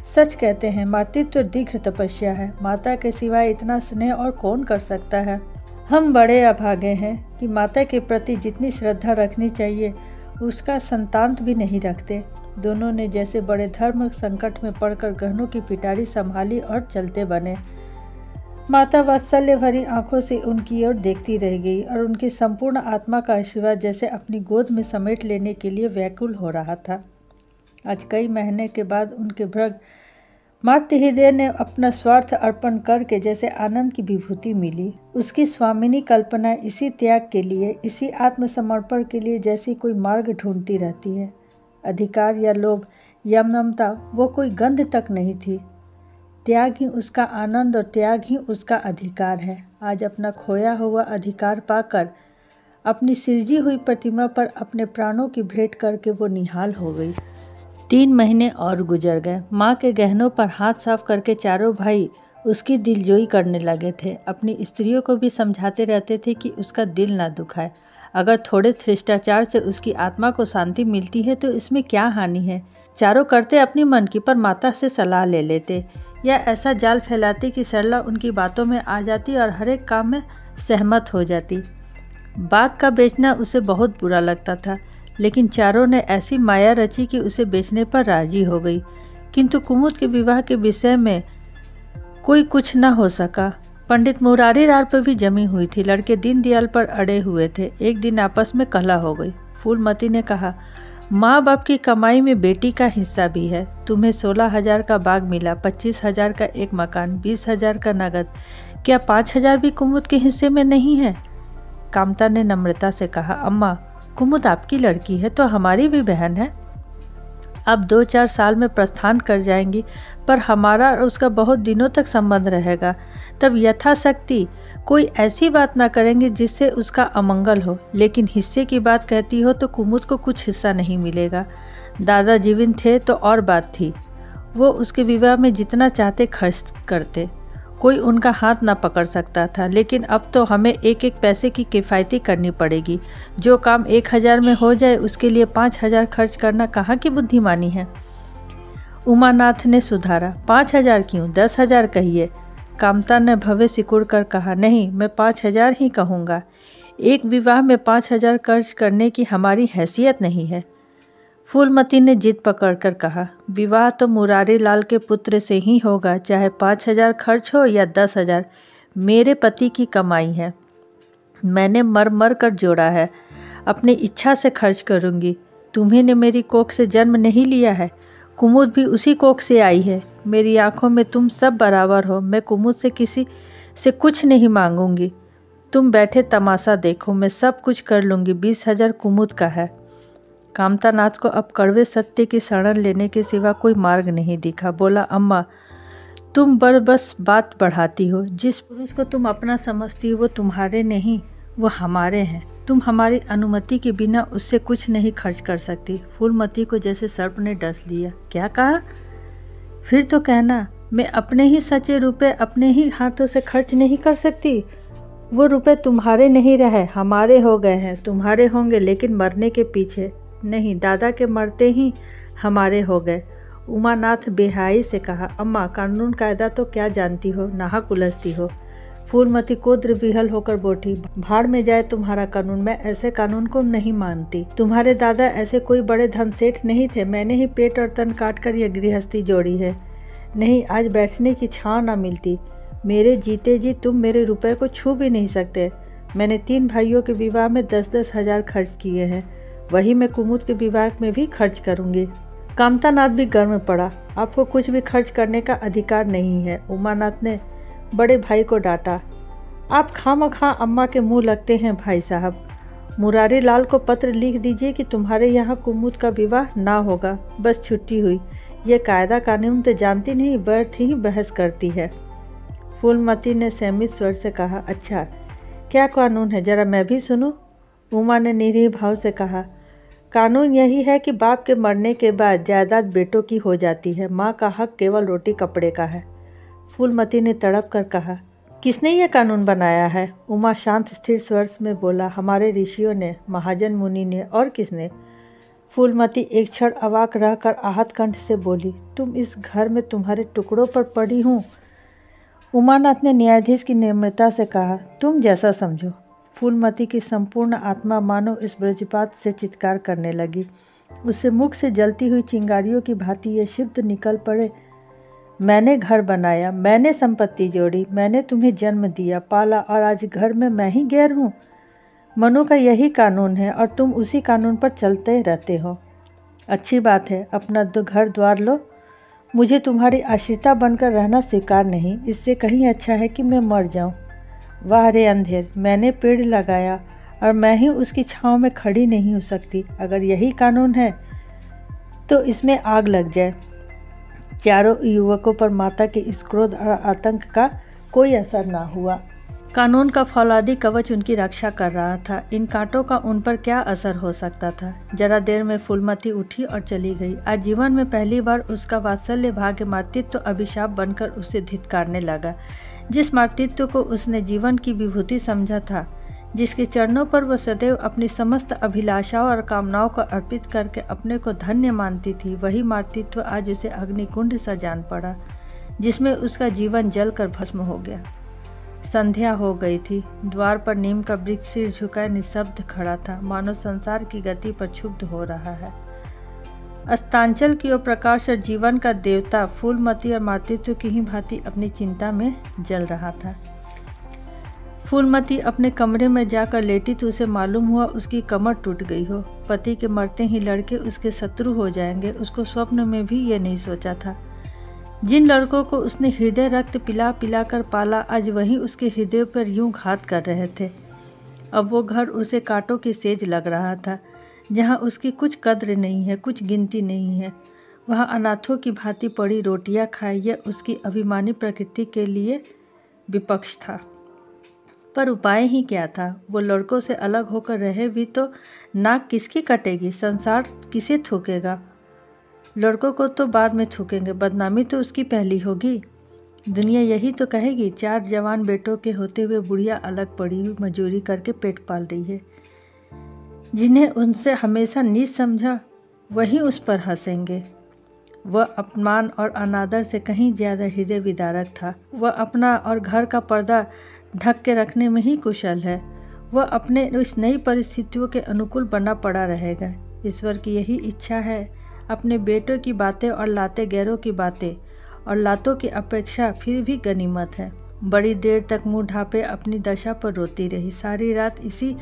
सच कहते हैं मातृत्व तो दीर्घ तपस्या है, माता के सिवाय इतना स्नेह और कौन कर सकता है। हम बड़े अभागे हैं कि माता के प्रति जितनी श्रद्धा रखनी चाहिए उसका संतांत भी नहीं रखते। दोनों ने जैसे बड़े धर्म संकट में पड़कर गहनों की पिटारी संभाली और चलते बने। माता वात्सल्य भरी आंखों से उनकी ओर देखती रह गई और उनकी संपूर्ण आत्मा का आशीर्वाद जैसे अपनी गोद में समेट लेने के लिए व्याकुल हो रहा था। आज कई महीने के बाद उनके भृग मातृ हृदय ने अपना स्वार्थ अर्पण करके जैसे आनंद की विभूति मिली। उसकी स्वामिनी कल्पना इसी त्याग के लिए, इसी आत्मसमर्पण के लिए जैसी कोई मार्ग ढूंढती रहती है। अधिकार या लोभ या ममता वो कोई गंध तक नहीं थी। त्याग ही उसका आनंद और त्याग ही उसका अधिकार है। आज अपना खोया हुआ अधिकार पाकर अपनी सृजी हुई प्रतिमा पर अपने प्राणों की भेंट करके वो निहाल हो गई। 3 महीने और गुजर गए। माँ के गहनों पर हाथ साफ करके चारों भाई उसकी दिलजोई करने लगे थे। अपनी स्त्रियों को भी समझाते रहते थे कि उसका दिल ना दुखाए। अगर थोड़े शिष्टाचार से उसकी आत्मा को शांति मिलती है तो इसमें क्या हानि है। चारों करते अपनी मन की, पर माता से सलाह ले लेते या ऐसा जाल फैलाते कि सरला उनकी बातों में आ जाती और हर एक काम में सहमत हो जाती। बाग का बेचना उसे बहुत बुरा लगता था, लेकिन चारों ने ऐसी माया रची कि उसे बेचने पर राजी हो गई। किंतु कुमुद के विवाह के विषय में कोई कुछ न हो सका। पंडित मुरारी लाल पर भी जमी हुई थी। लड़के दीनदयाल पर अड़े हुए थे। एक दिन आपस में कलह हो गई। फूलमती ने कहा, माँ बाप की कमाई में बेटी का हिस्सा भी है। तुम्हें 16,000 का बाग मिला, 25,000 का एक मकान, 20,000 का नगद, क्या 5,000 भी कुमुद के हिस्से में नहीं है? कामता ने नम्रता से कहा, अम्मा, कुमुद आपकी लड़की है तो हमारी भी बहन है। अब 2-4 साल में प्रस्थान कर जाएंगी, पर हमारा और उसका बहुत दिनों तक संबंध रहेगा। तब यथाशक्ति कोई ऐसी बात ना करेंगे जिससे उसका अमंगल हो। लेकिन हिस्से की बात कहती हो तो कुमुद को कुछ हिस्सा नहीं मिलेगा। दादा जीवित थे तो और बात थी, वो उसके विवाह में जितना चाहते खर्च करते, कोई उनका हाथ ना पकड़ सकता था। लेकिन अब तो हमें एक एक पैसे की किफ़ायती करनी पड़ेगी। जो काम 1,000 में हो जाए उसके लिए 5,000 खर्च करना कहाँ की बुद्धिमानी है। उमानाथ ने सुधारा, 5,000 क्यों, 10,000 कहिए। कामता ने भव्य सिकुड़ कर कहा, नहीं, मैं 5,000 ही कहूँगा। एक विवाह में 5,000 खर्च करने की हमारी हैसियत नहीं है। फूलमती ने जिद पकड़कर कहा, विवाह तो मुरारी लाल के पुत्र से ही होगा, चाहे 5,000 खर्च हो या 10,000। मेरे पति की कमाई है, मैंने मर मर कर जोड़ा है, अपनी इच्छा से खर्च करूँगी। तुम्ही ने मेरी कोख से जन्म नहीं लिया है, कुमुद भी उसी कोख से आई है। मेरी आंखों में तुम सब बराबर हो। मैं कुमुद से किसी से कुछ नहीं मांगूंगी। तुम बैठे तमाशा देखो, मैं सब कुछ कर लूँगी। 20,000 कुमुद का है। कामतानाथ को अब कड़वे सत्य की शरण लेने के सिवा कोई मार्ग नहीं दिखा। बोला, अम्मा, तुम बस बात बढ़ाती हो। जिस पुरुष को तुम अपना समझती हो वो तुम्हारे नहीं, वो हमारे हैं। तुम हमारी अनुमति के बिना उससे कुछ नहीं खर्च कर सकती। फूलमती को जैसे सर्प ने डस लिया। क्या कहा? फिर तो कहना, मैं अपने ही सच्चे रुपए अपने ही हाथों से खर्च नहीं कर सकती। वो रुपए तुम्हारे नहीं रहे, हमारे हो गए हैं। तुम्हारे होंगे लेकिन मरने के पीछे नहीं, दादा के मरते ही हमारे हो गए। उमानाथ बेहाई से कहा, अम्मा, कानून कायदा तो क्या जानती हो, नाहक उलझती हो। फूलमती कोद्र विहल होकर बोली, भाड़ में जाए तुम्हारा कानून, मैं ऐसे कानून को नहीं मानती। तुम्हारे दादा ऐसे कोई बड़े धन सेठ नहीं थे, मैंने ही पेट और तन काट कर यह गृहस्थी जोड़ी है। नहीं, आज बैठने की छांव ना मिलती। मेरे जीते जी तुम मेरे रुपए को छू भी नहीं सकते। मैंने 3 भाइयों के विवाह में 10-10 हजार खर्च किए हैं, वही मैं कुमुद के विवाह में भी खर्च करूंगी। कामतानाथ भी गर्म पड़ा। आपको कुछ भी खर्च करने का अधिकार नहीं है। उमानाथ ने बड़े भाई को डांटा। आप खामखा अम्मा के मुंह लगते हैं भाई साहब। मुरारी लाल को पत्र लिख दीजिए कि तुम्हारे यहाँ कुमुद का विवाह ना होगा, बस छुट्टी हुई। ये कायदा कानून तो जानती नहीं, व्यर्थ ही बहस करती है। फूलमती ने सहमित स्वर से कहा, अच्छा क्या कानून है, जरा मैं भी सुनूं। उमा ने निरीह भाव से कहा, कानून यही है कि बाप के मरने के बाद जायदाद बेटों की हो जाती है, माँ का हक केवल रोटी कपड़े का है। फूलमती ने तड़प कर कहा, किसने यह कानून बनाया है? उमा शांत स्थिर स्वर में बोला, हमारे ऋषियों ने, महाजन मुनि ने, और किसने? फूलमती एक क्षण अवाक रहकर आहत कंठ से बोली, तुम इस घर में तुम्हारे टुकड़ों पर पड़ी हूँ। उमानाथ ने न्यायाधीश की निर्मलता से कहा, तुम जैसा समझो। फूलमती की संपूर्ण आत्मा मानो इस ब्रजपात से चित्कार करने लगी। उससे मुख से जलती हुई चिंगारियों की भांति ये शब्द निकल पड़े, मैंने घर बनाया, मैंने संपत्ति जोड़ी, मैंने तुम्हें जन्म दिया, पाला, और आज घर में मैं ही गैर हूँ। मनु का यही कानून है और तुम उसी कानून पर चलते रहते हो। अच्छी बात है, अपना घर द्वार लो। मुझे तुम्हारी आश्रिता बनकर रहना स्वीकार नहीं। इससे कहीं अच्छा है कि मैं मर जाऊं। वाह रे अंधेर, मैंने पेड़ लगाया और मैं ही उसकी छांव में खड़ी नहीं हो सकती। अगर यही कानून है तो इसमें आग लग जाए। चारों युवकों पर माता के इस क्रोध और आतंक का कोई असर ना हुआ। कानून का फौलादी कवच उनकी रक्षा कर रहा था। इन कांटों का उन पर क्या असर हो सकता था? जरा देर में फूलमती उठी और चली गई। आज जीवन में पहली बार उसका वात्सल्य भाग्य मातृत्व अभिशाप बनकर उसे धिक्कारने लगा। जिस मातृत्व को उसने जीवन की विभूति समझा था, जिसके चरणों पर वह सदैव अपनी समस्त अभिलाषाओं और कामनाओं को अर्पित करके अपने को धन्य मानती थी, वही मातृत्व आज उसे अग्निकुंड सा जान पड़ा, जिसमें उसका जीवन जलकर भस्म हो गया। संध्या हो गई थी। द्वार पर नीम का वृक्ष सिर झुकाए निःशब्द खड़ा था, मानो संसार की गति पर क्षुब्ध हो रहा है। अस्तांचल की ओर प्रकाश और जीवन का देवता फूलमती और मातृत्व की ही भांति अपनी चिंता में जल रहा था। फूलमती अपने कमरे में जाकर लेटी तो उसे मालूम हुआ उसकी कमर टूट गई हो। पति के मरते ही लड़के उसके शत्रु हो जाएंगे, उसको स्वप्न में भी ये नहीं सोचा था। जिन लड़कों को उसने हृदय रक्त पिला पिला कर पाला, आज वही उसके हृदय पर यूं घात कर रहे थे। अब वो घर उसे कांटों की सेज लग रहा था, जहाँ उसकी कुछ कद्र नहीं है, कुछ गिनती नहीं है। वहाँ अनाथों की भांति पड़ी रोटियां खाए, यह उसकी अभिमानी प्रकृति के लिए विपक्ष था। पर उपाय ही क्या था? वो लड़कों से अलग होकर रहे भी तो नाक किसकी कटेगी? संसार किसे थूकेगा? लड़कों को तो बाद में थूकेंगे, बदनामी तो उसकी पहली होगी। दुनिया यही तो कहेगी, 4 जवान बेटों के होते हुए बुढ़िया अलग पड़ी हुई मजूरी करके पेट पाल रही है। जिन्हें उनसे हमेशा नीच समझा, वही उस पर हंसेंगे। वह अपमान और अनादर से कहीं ज़्यादा हृदय विदारक था। वह अपना और घर का पर्दा ढक के रखने में ही कुशल है। वह अपने इस नई परिस्थितियों के अनुकूल बना पड़ा रहेगा। ईश्वर की यही इच्छा है। अपने बेटों की बातें और लाते गैरों की बातें और लातों की अपेक्षा फिर भी गनीमत है। बड़ी देर तक मुंह ढांपे अपनी दशा पर रोती रही। सारी रात इसी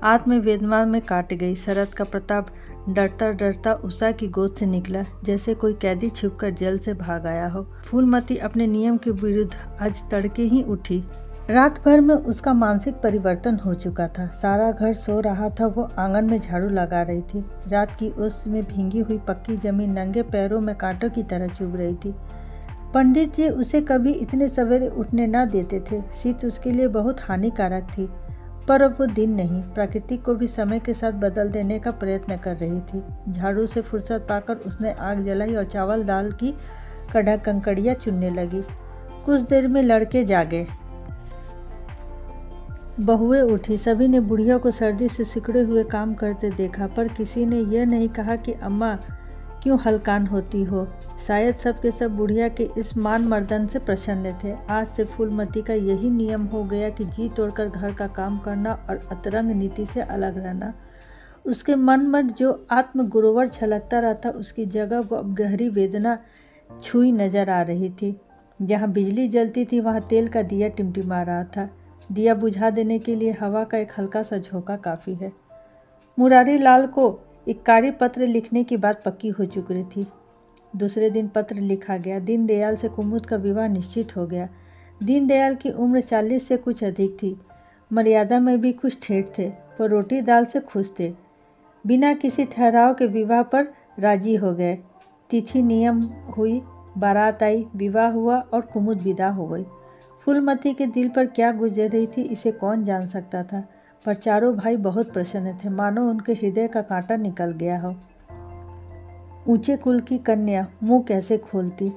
आत्मवेदना में काट गई। शरद का प्रताप डरता डरता उषा की गोद से निकला, जैसे कोई कैदी छिपकर जेल से भाग आया हो। फूलमती अपने नियम के विरुद्ध आज तड़के ही उठी। रात भर में उसका मानसिक परिवर्तन हो चुका था। सारा घर सो रहा था, वो आंगन में झाड़ू लगा रही थी। रात की ओस में भींगी हुई पक्की जमीन नंगे पैरों में कांटों की तरह चुभ रही थी। पंडित जी उसे कभी इतने सवेरे उठने ना देते थे। शीत उसके लिए बहुत हानिकारक थी, पर अब वो दिन नहीं, प्रकृति को भी समय के साथ बदल देने का प्रयत्न कर रही थी। झाड़ू से फुर्सत पाकर उसने आग जलाई और चावल दाल की कड़ा कंकड़ियाँ चुनने लगी। कुछ देर में लड़के जागे, बहुएं उठी। सभी ने बुढ़िया को सर्दी से सिकुड़े हुए काम करते देखा, पर किसी ने यह नहीं कहा कि अम्मा क्यों हलकान होती हो। शायद सब के सब बुढ़िया के इस मान मर्दन से प्रसन्न थे। आज से फूलमती का यही नियम हो गया कि जी तोड़कर घर का काम करना और अतरंग नीति से अलग रहना। उसके मन में जो आत्म गुरुवर छलकता रहता, उसकी जगह वो अब गहरी वेदना छुई नजर आ रही थी। जहाँ बिजली जलती थी वहाँ तेल का दिया टिमटिमा रहा था। दिया बुझा देने के लिए हवा का एक हल्का सा झोंका काफ़ी है। मुरारी लाल को इक्कारी पत्र लिखने की बात पक्की हो चुकी थी। दूसरे दिन पत्र लिखा गया। दीनदयाल से कुमुद का विवाह निश्चित हो गया। दीनदयाल की उम्र 40 से कुछ अधिक थी। मर्यादा में भी कुछ ठेठ थे, पर रोटी दाल से खुश थे। बिना किसी ठहराव के विवाह पर राजी हो गए। तिथि नियम हुई, बारात आई, विवाह हुआ और कुमुद विदा हो गई। फूलमती के दिल पर क्या गुजर रही थी इसे कौन जान सकता था, पर चारों भाई बहुत प्रसन्न थे, मानो उनके हृदय का कांटा निकल गया हो। ऊंचे कुल की कन्या मुंह कैसे खोलती।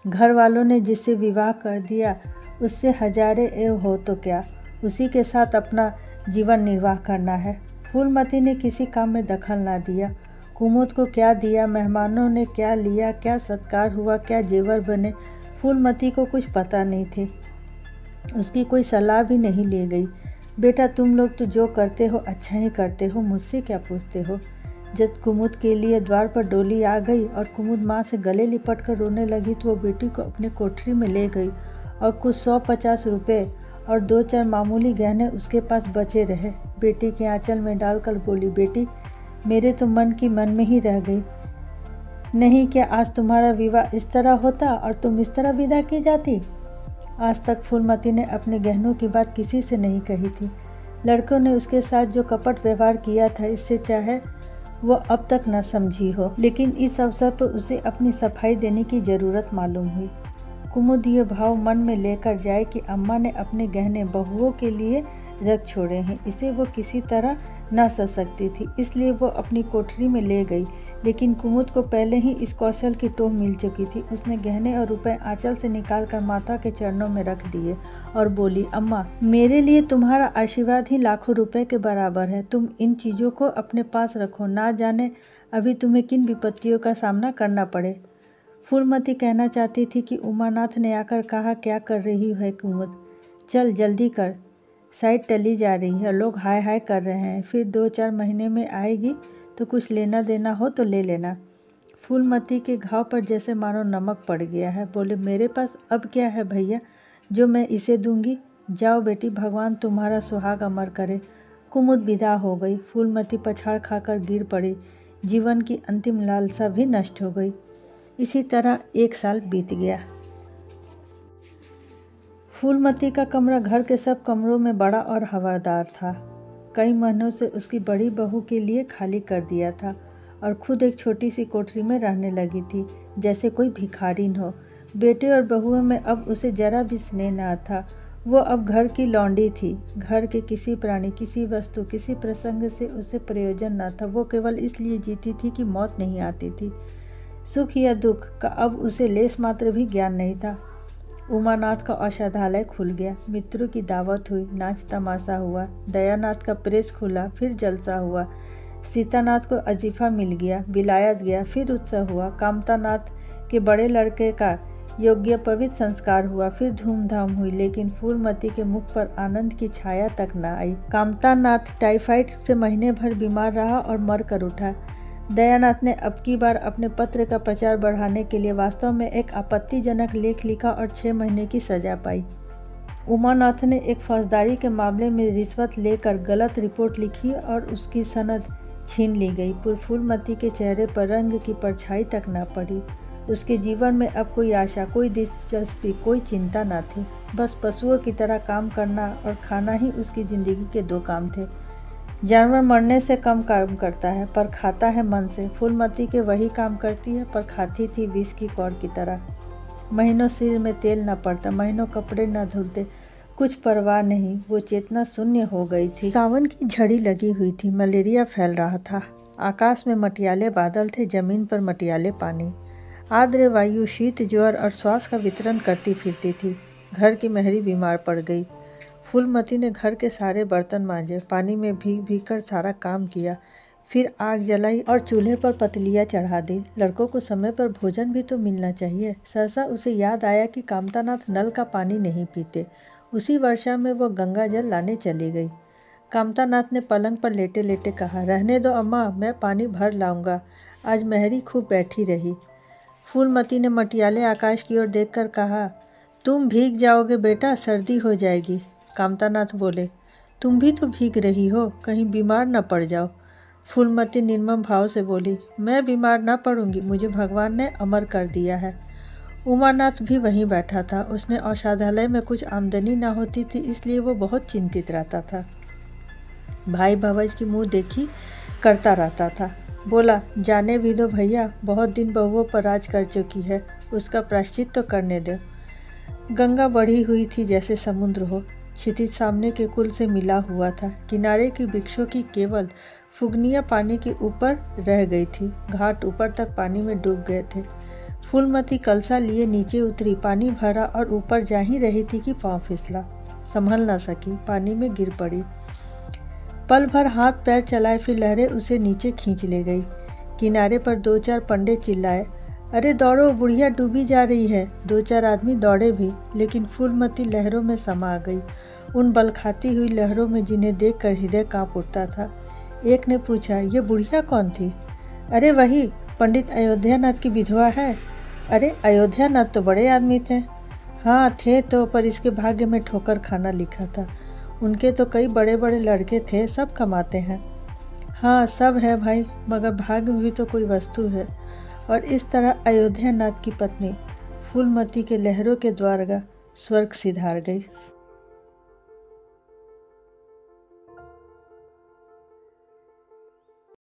घर वालों ने जिससे विवाह कर दिया उससे हजारे एव हो तो क्या, उसी के साथ अपना जीवन निर्वाह करना है। फूलमती ने किसी काम में दखल ना दिया। कुमुद को क्या दिया, मेहमानों ने क्या लिया, क्या सत्कार हुआ, क्या जेवर बने, फूलमती को कुछ पता नहीं थे। उसकी कोई सलाह भी नहीं ली गई। बेटा तुम लोग तो जो करते हो अच्छा ही करते हो, मुझसे क्या पूछते हो। जब कुमुद के लिए द्वार पर डोली आ गई और कुमुद माँ से गले लिपट कर रोने लगी तो वो बेटी को अपने कोठरी में ले गई और कुछ 150 रुपये और 2-4 मामूली गहने उसके पास बचे रहे बेटी के आंचल में डालकर बोली, बेटी मेरे तो मन की मन में ही रह गई। नहीं क्या आज तुम्हारा विवाह इस तरह होता और तुम इस तरह विदा की जाती। आज तक फूलमती ने अपने गहनों की बात किसी से नहीं कही थी। लड़कों ने उसके साथ जो कपट व्यवहार किया था इससे चाहे वो अब तक न समझी हो, लेकिन इस अवसर पर उसे अपनी सफाई देने की ज़रूरत मालूम हुई। कुमुद ये भाव मन में लेकर जाए कि अम्मा ने अपने गहने बहुओं के लिए रख छोड़े हैं, इसे वो किसी तरह न सह सकती थी, इसलिए वो अपनी कोठरी में ले गई। लेकिन कुमुद को पहले ही इस कौशल की टोह मिल चुकी थी। उसने गहने और रुपए आंचल से निकालकर माता के चरणों में रख दिए और बोली, अम्मा मेरे लिए तुम्हारा आशीर्वाद ही लाखों रुपए के बराबर है। तुम इन चीज़ों को अपने पास रखो, ना जाने अभी तुम्हें किन विपत्तियों का सामना करना पड़े। फूलमती कहना चाहती थी कि उमानाथ ने आकर कहा, क्या कर रही है कुमुद, चल जल्दी कर, साइड टली जा रही है, लोग हाय हाय कर रहे हैं, फिर 2-4 महीने में आएगी तो कुछ लेना देना हो तो ले लेना। फूलमती के घाव पर जैसे मानो नमक पड़ गया है। बोले, मेरे पास अब क्या है भैया जो मैं इसे दूंगी। जाओ बेटी, भगवान तुम्हारा सुहाग अमर करे। कुमुद विदा हो गई। फूलमती पछाड़ खाकर गिर पड़ी। जीवन की अंतिम लालसा भी नष्ट हो गई। इसी तरह 1 साल बीत गया। फूलमती का कमरा घर के सब कमरों में बड़ा और हवादार था। कई महीनों से उसकी बड़ी बहू के लिए खाली कर दिया था और खुद एक छोटी सी कोठरी में रहने लगी थी, जैसे कोई भिखारिन हो। बेटे और बहुओं में अब उसे जरा भी स्नेह न था। वो अब घर की लौंडी थी। घर के किसी प्राणी, किसी वस्तु, किसी प्रसंग से उसे प्रयोजन न था। वो केवल इसलिए जीती थी कि मौत नहीं आती थी। सुख या दुख का अब उसे लेस मात्र भी ज्ञान नहीं था। उमानाथ का औषधालय खुल गया, मित्रों की दावत हुई, नाच तमाशा हुआ, दयानाथ का प्रेस खुला, फिर जलसा हुआ, सीतानाथ को अजीफा मिल गया, विलायत गया, फिर उत्सव हुआ, कामतानाथ के बड़े लड़के का योग्य पवित्र संस्कार हुआ, फिर धूमधाम हुई, लेकिन फूलमती के मुख पर आनंद की छाया तक न आई। कामतानाथ टाइफाइड से महीने भर बीमार रहा और मर कर उठा। दयानाथ ने अब की बार अपने पत्र का प्रचार बढ़ाने के लिए वास्तव में एक आपत्तिजनक लेख लिखा और 6 महीने की सजा पाई। उमानाथ ने एक फौजदारी के मामले में रिश्वत लेकर गलत रिपोर्ट लिखी और उसकी सनद छीन ली गई। फूलमती के चेहरे पर रंग की परछाई तक न पड़ी। उसके जीवन में अब कोई आशा, कोई दिलचस्पी, कोई चिंता न थी। बस पशुओं की तरह काम करना और खाना ही उसकी ज़िंदगी के 2 काम थे। जानवर मरने से कम काम करता है पर खाता है मन से। फूलमती के वही काम करती है पर खाती थी विष की कौर की तरह। महीनों सिर में तेल न पड़ता, महीनों कपड़े न धुलते, कुछ परवाह नहीं। वो चेतना शून्य हो गई थी। सावन की झड़ी लगी हुई थी, मलेरिया फैल रहा था। आकाश में मटियाले बादल थे, जमीन पर मटियाले पानी। आर्द्र वायु शीत ज्वर और श्वास का वितरण करती फिरती थी। घर की मेहरी बीमार पड़ गई। फूलमती ने घर के सारे बर्तन मांजे, पानी में भीग भीग कर सारा काम किया, फिर आग जलाई और चूल्हे पर पतलियाँ चढ़ा दी। लड़कों को समय पर भोजन भी तो मिलना चाहिए। सहसा उसे याद आया कि कामतानाथ नल का पानी नहीं पीते। उसी वर्षा में वो गंगा जल लाने चली गई। कामतानाथ ने पलंग पर लेटे लेटे कहा, रहने दो अम्मा, मैं पानी भर लाऊंगा। आज मेहरी खूब बैठी रही। फूलमती ने मटियाले आकाश की ओर देखकर कहा, तुम भीग जाओगे बेटा, सर्दी हो जाएगी। कामतानाथ बोले, तुम भी तो भीग रही हो, कहीं बीमार न पड़ जाओ। फूलमती निर्मम भाव से बोली, मैं बीमार न पड़ूंगी, मुझे भगवान ने अमर कर दिया है। उमानाथ भी वहीं बैठा था। उसने औषधालय में कुछ आमदनी न होती थी, इसलिए वो बहुत चिंतित रहता था। भाई भवज की मुँह देखी करता रहता था। बोला, जाने भी दो भैया, बहुत दिन बहुओं पर राज कर चुकी है, उसका प्रायश्चित तो करने दो। गंगा बढ़ी हुई थी जैसे समुद्र हो। क्षितिज सामने के कुल से मिला हुआ था। किनारे की वृक्षों की केवल फुगनियाँ पानी के ऊपर रह गई थी। घाट ऊपर तक पानी में डूब गए थे। फूलमती कलसा लिए नीचे उतरी, पानी भरा और ऊपर जा ही रही थी कि पाँव फिसला। संभल न सकी, पानी में गिर पड़ी। पल भर हाथ पैर चलाए, फिर लहरें उसे नीचे खींच ले गई। किनारे पर 2-4 पंडे चिल्लाए, अरे दौड़ो, बुढ़िया डूबी जा रही है। 2-4 आदमी दौड़े भी, लेकिन फूलमती लहरों में समा गई, उन बल खाती हुई लहरों में जिन्हें देखकर हृदय कांप उठता था। एक ने पूछा, ये बुढ़िया कौन थी? अरे वही, पंडित अयोध्यानाथ की विधवा है। अरे अयोध्यानाथ तो बड़े आदमी थे। हाँ थे तो, पर इसके भाग्य में ठोकर खाना लिखा था। उनके तो कई बड़े बड़े लड़के थे, सब कमाते हैं। हाँ सब है भाई, मगर भाग्य भी तो कोई वस्तु है। और इस तरह अयोध्यानाथ की पत्नी फूलमती के लहरों के द्वारा स्वर्ग सिधार गई।